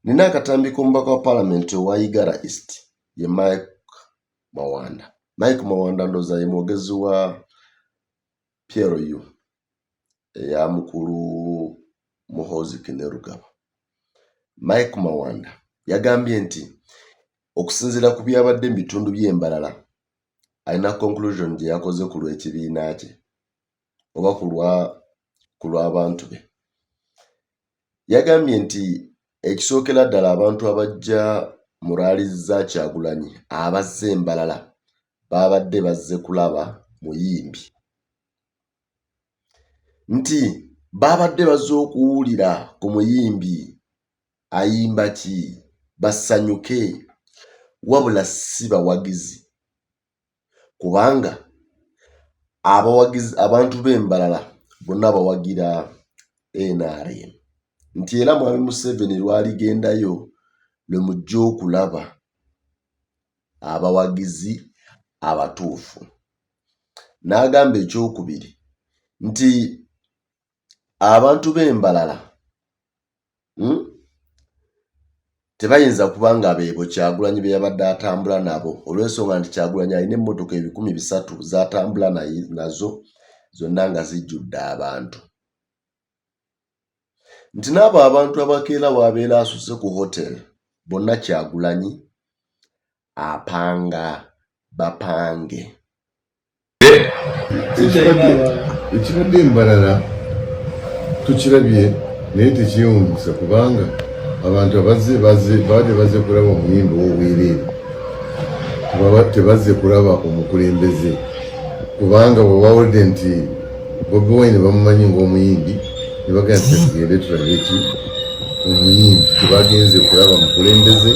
Nina akatambi k'omubaka wa Parliament owa Igara East ye Mike Mawanda. Mike Mawanda ndoza ye mwogezi wa PLU ya mukulu Muhoozi Kainerugaba. Mike Mawanda yagambye nti okusinziira ku byabadde mu bitundu by'embalala alina conclusion gye yakoze ku lw'ekibiina kye oba ku lw'abantu be. Yagambye nti ekisookera ddala abantu abajja mu raali za Kyagulanyi abazze embalala babadde bazze kulaba muyimbi, nti babadde bazze okuwulira ku muyimbi ayimba ki basanyuke wabula si bawagizi, kubanga abawagizi abantu b'embalala bonna bawagira NRM, nti era Mwami Museveni lwaligendayo lwe mujja okulaba abawagizi abatuufu. N'agamba ekyokubiri nti abantu b'embalala tebayinza kubanga beebo Kyagulanyi be yabadde atambula nabo, olw'ensonga nti Kyagulanyi alina emmotoka 300 z'atambula nazo zonna nga zijjudde abantu, nti n'abo abantu abakeera bw'abeera asuse ku hoteri bonna Kyagulanyi apanga bapange. Ekibadde embalala tukirabye naye tekyewungusa kubanga abantu baadde bazze kulaba omuyimbi w'obwereere, tebazze kulaba omukulembeze, kubanga bwe bawulidde nti Bobi Wine bamumanyi ng'omuyimbi ne bagamba nti tugende tulabe ki omuyimbi, tebagenze kulaba mukulembeze,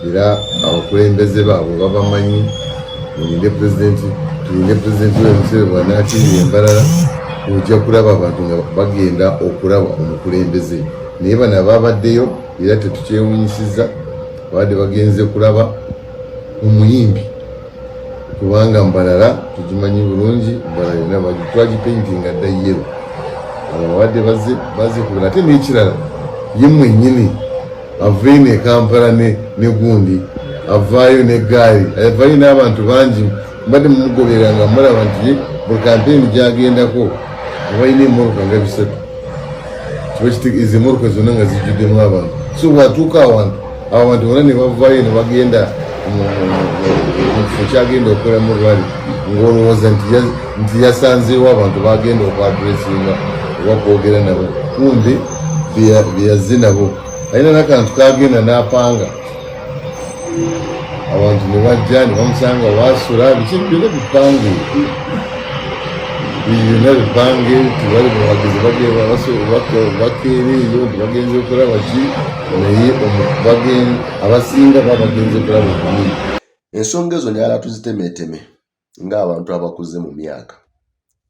era abakulembeze baabwe babamanyi. Tulinde pulezidenti w'emusebe bw'anaatiirira embalala ojja kulaba abantu nga bagenda okulaba omukulembeze, naye bano ababaddeyo era tetukyewunyisizza babadde bagenze kulaba omuyimbi, kubanga mbalala tugimanyi bulungi, mbalala yonna twagipaintinga dda yero, babadde bazze kubula. Ate n'ekirala ye mwennyini avaayo ne Kampala ne gundi avaayo ne gaali, avaayo n'abantu bangi, mbadde mumugoberera nga mulaba nti buli kampeyini gyagendako abalina emmoroka nga 3 kiba kitegeeza emmoroka zonna nga zijjuddemu abantu. So bwatuuka abantu bonna ne bavaayo ne bagenda mu kifo kyagenda okukoleramu rwali, ng'olowooza nti yasanzeewo abantu bagenda okwadressinga oba kwogera nabo, kumbe beyazze nabo alina n'akantu kagenda n'apanga, abantu ne bajja ne bamusanga waasula, biki byonna bipange, byonna bipange, tibali bawagizi bakeera eyo tebagenze okulaba ki, naye abasinga babagenze okulaba omuyimbi. Ensonga ezo nyala tuzitemeeteme ng'abantu abakuze mu myaka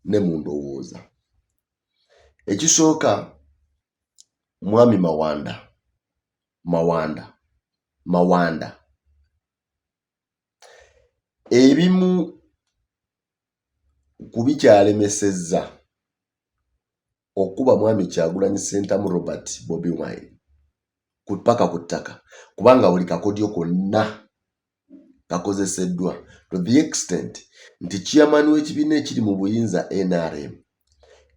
ne mu ndowooza. Ekisooka, Mwami Mawanda ebimu ku bikyalemesezza okuba Mwami Kyagulanyi Ssentamu Robert Bobi Wine paka ku ttaka, kubanga buli kakodyo konna kakozeseddwa, to the extent nti chairman w'ekibiina ekiri mu buyinza NRM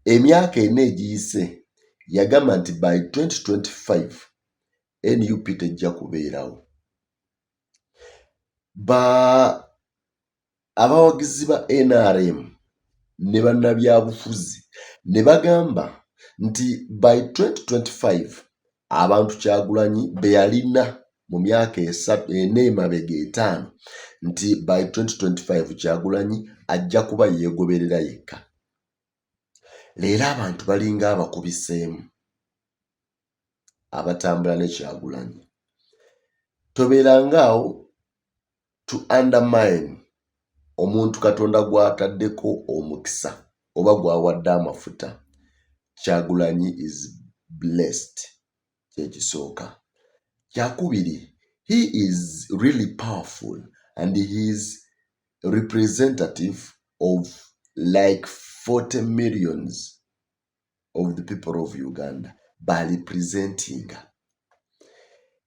emyaka 4 egiyise yagamba nti by 2025 NUP tejja kubeerawo. Abawagizi ba NRM ne bannabyabufuzi ne bagamba nti by 2025 abantu Kyagulanyi be yalina mu myaka 4 emabega 5 nti by 2025 Kyagulanyi ajja kuba yeegoberera yekka. Leero abantu balinga abakubiseemu abatambula ne Kyagulanyi. Tobeerangaawo to undermine omuntu Katonda gw'ataddeko omukisa oba gw'awadde amafuta. Kyagulanyi is blessed. Kyekisooka. Kyakubiri, he is really powerful and he is representative of like 40 millions of the people of Uganda by representing.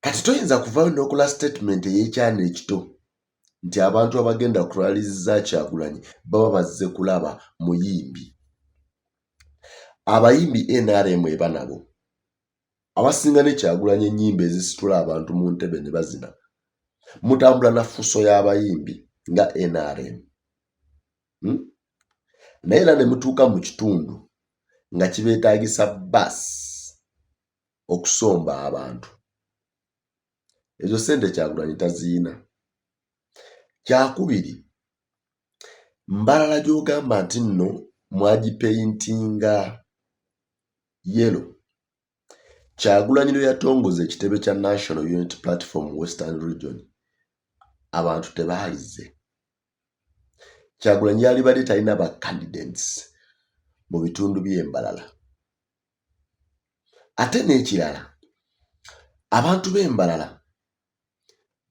kati toyinza kuvaayo n'okola statement ey'ekyana ekito nti abantu abagenda kulwaliza Kyagulanyi baba bazze kulaba muyimbi. Abayimbi NRM eba nabo abasinga ne Kyagulanyi ennyimba ezisitula abantu mu ntebe ne bazina mutambula na fuso y'abayimbi nga NRM. Naye era ne mutuuka mu kitundu nga kibeetaagisa basi okusomba abantu. Ezo ssente Kyagulanyi taziina. Kyakubiri, Mbalala gy'ogamba nti nno mwagipeyintinga yellow. Kyagulanyi lwe yatongoza ekitebe kya National Unity Platform Western Region, abantu tebaalize. Kyagulanyi yali badde talina ba candidates mu bitundu by'Embalala. Ate n'ekirala, abantu b'Embalala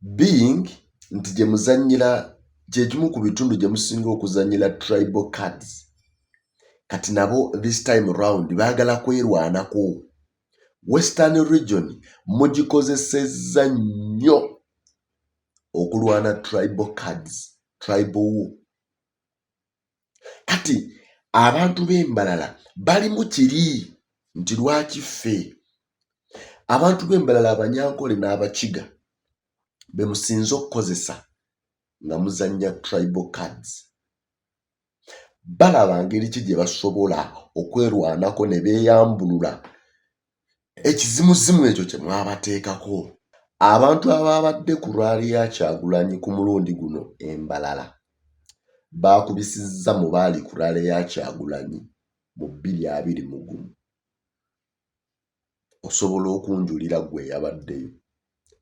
being nti gye muzannyira kye kimu ku bitundu gye musinga okuzannyira tribal cards, kati nabo this time round baagala kwerwanako. Western Region mugikozesezza nnyo okulwana tribal cards, tribal war. Kati abantu b'Embalala bali mu kiri nti lwaki ffe abantu b'Embalala Abanyankole n'Abakiga be musinze okukozesa nga muzannya tribal cards. Balaba ngeri ki gye basobola okwerwanako ne beeyambulula ekizimuzimu ekyo kye mwabateekako. Abantu ababadde ku rwali ya Kyagulanyi ku mulundi guno Embalala baakubisizza mu baali ku rwali ya Kyagulanyi mu 2021. Osobola okunjulira gwe yabaddeyo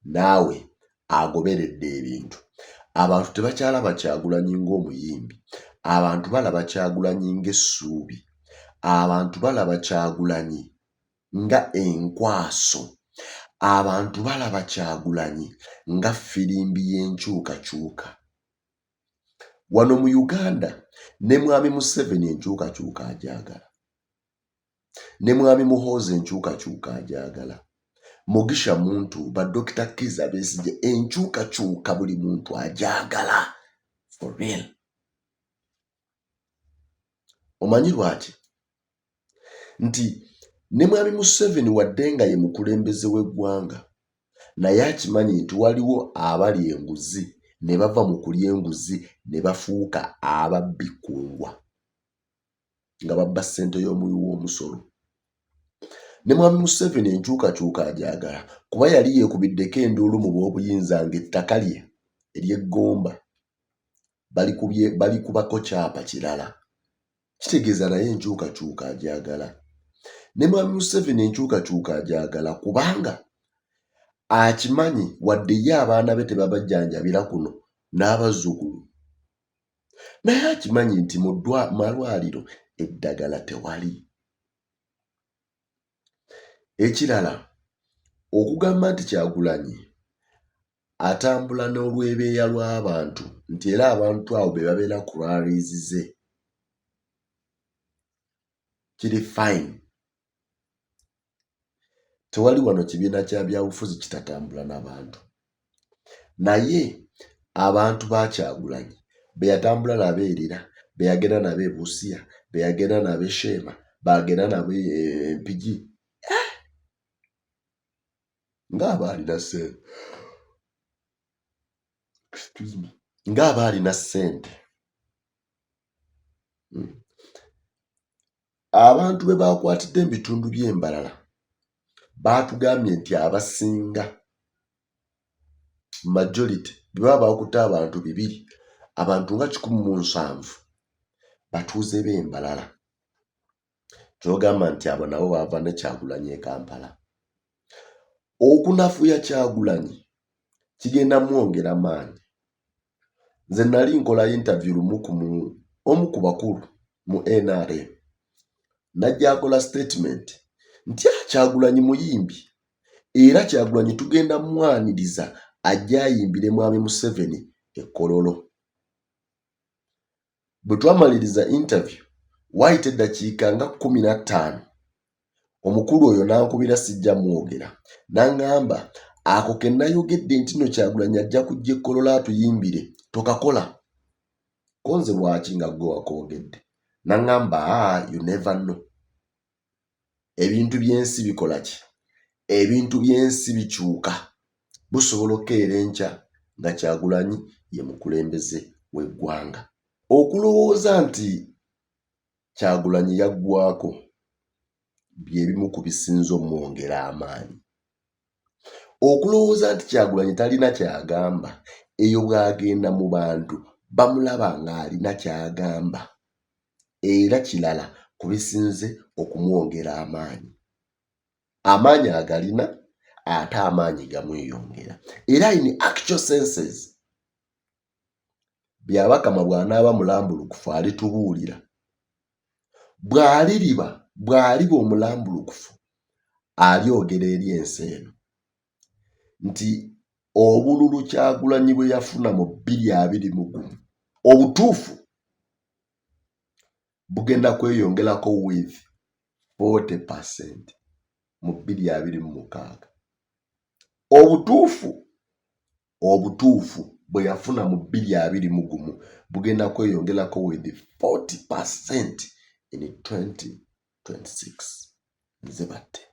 naawe agoberedde ebintu. Abantu tebakyalaba Kyagulanyi ng'omuyimbi, abantu balaba Kyagulanyi ng'essuubi, abantu balaba Kyagulanyi nga enkwaso, abantu balaba Kyagulanyi nga ffirimbi y'enkyukakyuka. Wano mu Uganda ne Mwami Museveni enkyukakyuka agyagala, ne Mwami Muhoozi enkyukakyuka agyagala, Mugisha Muntu, ba Dr. Kizza Besigye enkyukakyuka buli muntu agyagala for real. Omanyi lwaki? Nti ne Mwami Museveni wadde nga ye mukulembeze w'eggwanga, naye akimanyi nti waliwo abali enguzi ne bava mu kulya enguzi ne bafuuka ababbi kkungwa nga babba ssente y'omuwi w'omusolo. Ne Mwami Museveni enkyukakyuka agyagala kuba yali yeekubiddeko enduulu mu b'obuyinza ng'ettaka lye ery'eggomba balikubako kyapa kirala. Kitegeeza naye enkyukakyuka agyagala. Ne Mwami Museveni enkyukakyuka agyagala kubanga akimanyi wadde ye abaana be tebabajjanjabira kuno n'abazzukulu, naye akimanyi nti mu malwaliro eddagala tewali. Ekirala, okugamba nti Kyagulanyi atambula n'olwebeeya lw'abantu nti era abantu abo be babeera ku rallies ze kiri fine. Tewali wano kibiina kya byabufuzi kitatambula n'abantu, naye abantu ba Kyagulanyi be yatambula nabo erira, be yagenda nabo e Busia, be yagenda nabo e Sheema, bagenda nabo Mpigi, ng'aba alina ssente, ng'aba alina ssente. Abantu be baakwatidde mu bitundu by'Embalala baatugambye nti abasinga majority bwe baba bakutte abantu 200, abantu nga 170 batuuze b'Embalala. Kyogamba nti abo nabo baava ne Kyagulanyi e Kampala. Okunafuya Kyagulanyi kigenda mwongera maanyi. Nze nali nkola interview omu ku bakulu mu NRM najja akola statement nti Kyagulanyi muyimbi era Kyagulanyi tugenda mwaniriza ajja ayimbire Mwami Museveni e Kololo. Bwe twamaliriza interview waayita eddakiika nga 15 omukulu oyo n'ankubira sijja mwogera n'aŋŋamba ako kennayogedde nti no Kyagulanyi ajja kujja ekkolola atuyimbire tokakola konze lwaki nga gwe wakoogedde naŋŋamba you never know. Ebintu by'ensi bikola ki? Ebintu by'ensi bikyuka. Busobola okukeera enkya nga Kyagulanyi ye mukulembeze w'eggwanga. Okulowooza nti Kyagulanyi yaggwako bye bimu ku bisinza omwongera amaanyi. Okulowooza nti Kyagulanyi talina kyagamba, eyo bw'agenda mu bantu bamulaba ng'alina kyagamba, era kirala ku bisinze okumwongera amaanyi. Amaanyi agalina ate amaanyi gamweyongera. Era in actual senses Byabakama bw'anaaba mulambulukufu alitubuulira. Bw'aliba omulambulukufu alyogera eri ensi eno nti obululu Kyagulanyi bwe yafuna mu 2021 obutuufu bugenda kweyongerako with 40% mu 2026. Obutuufu bwe yafuna mu 2021 bugenda kweyongerako with 40% in 2026. Nze batte.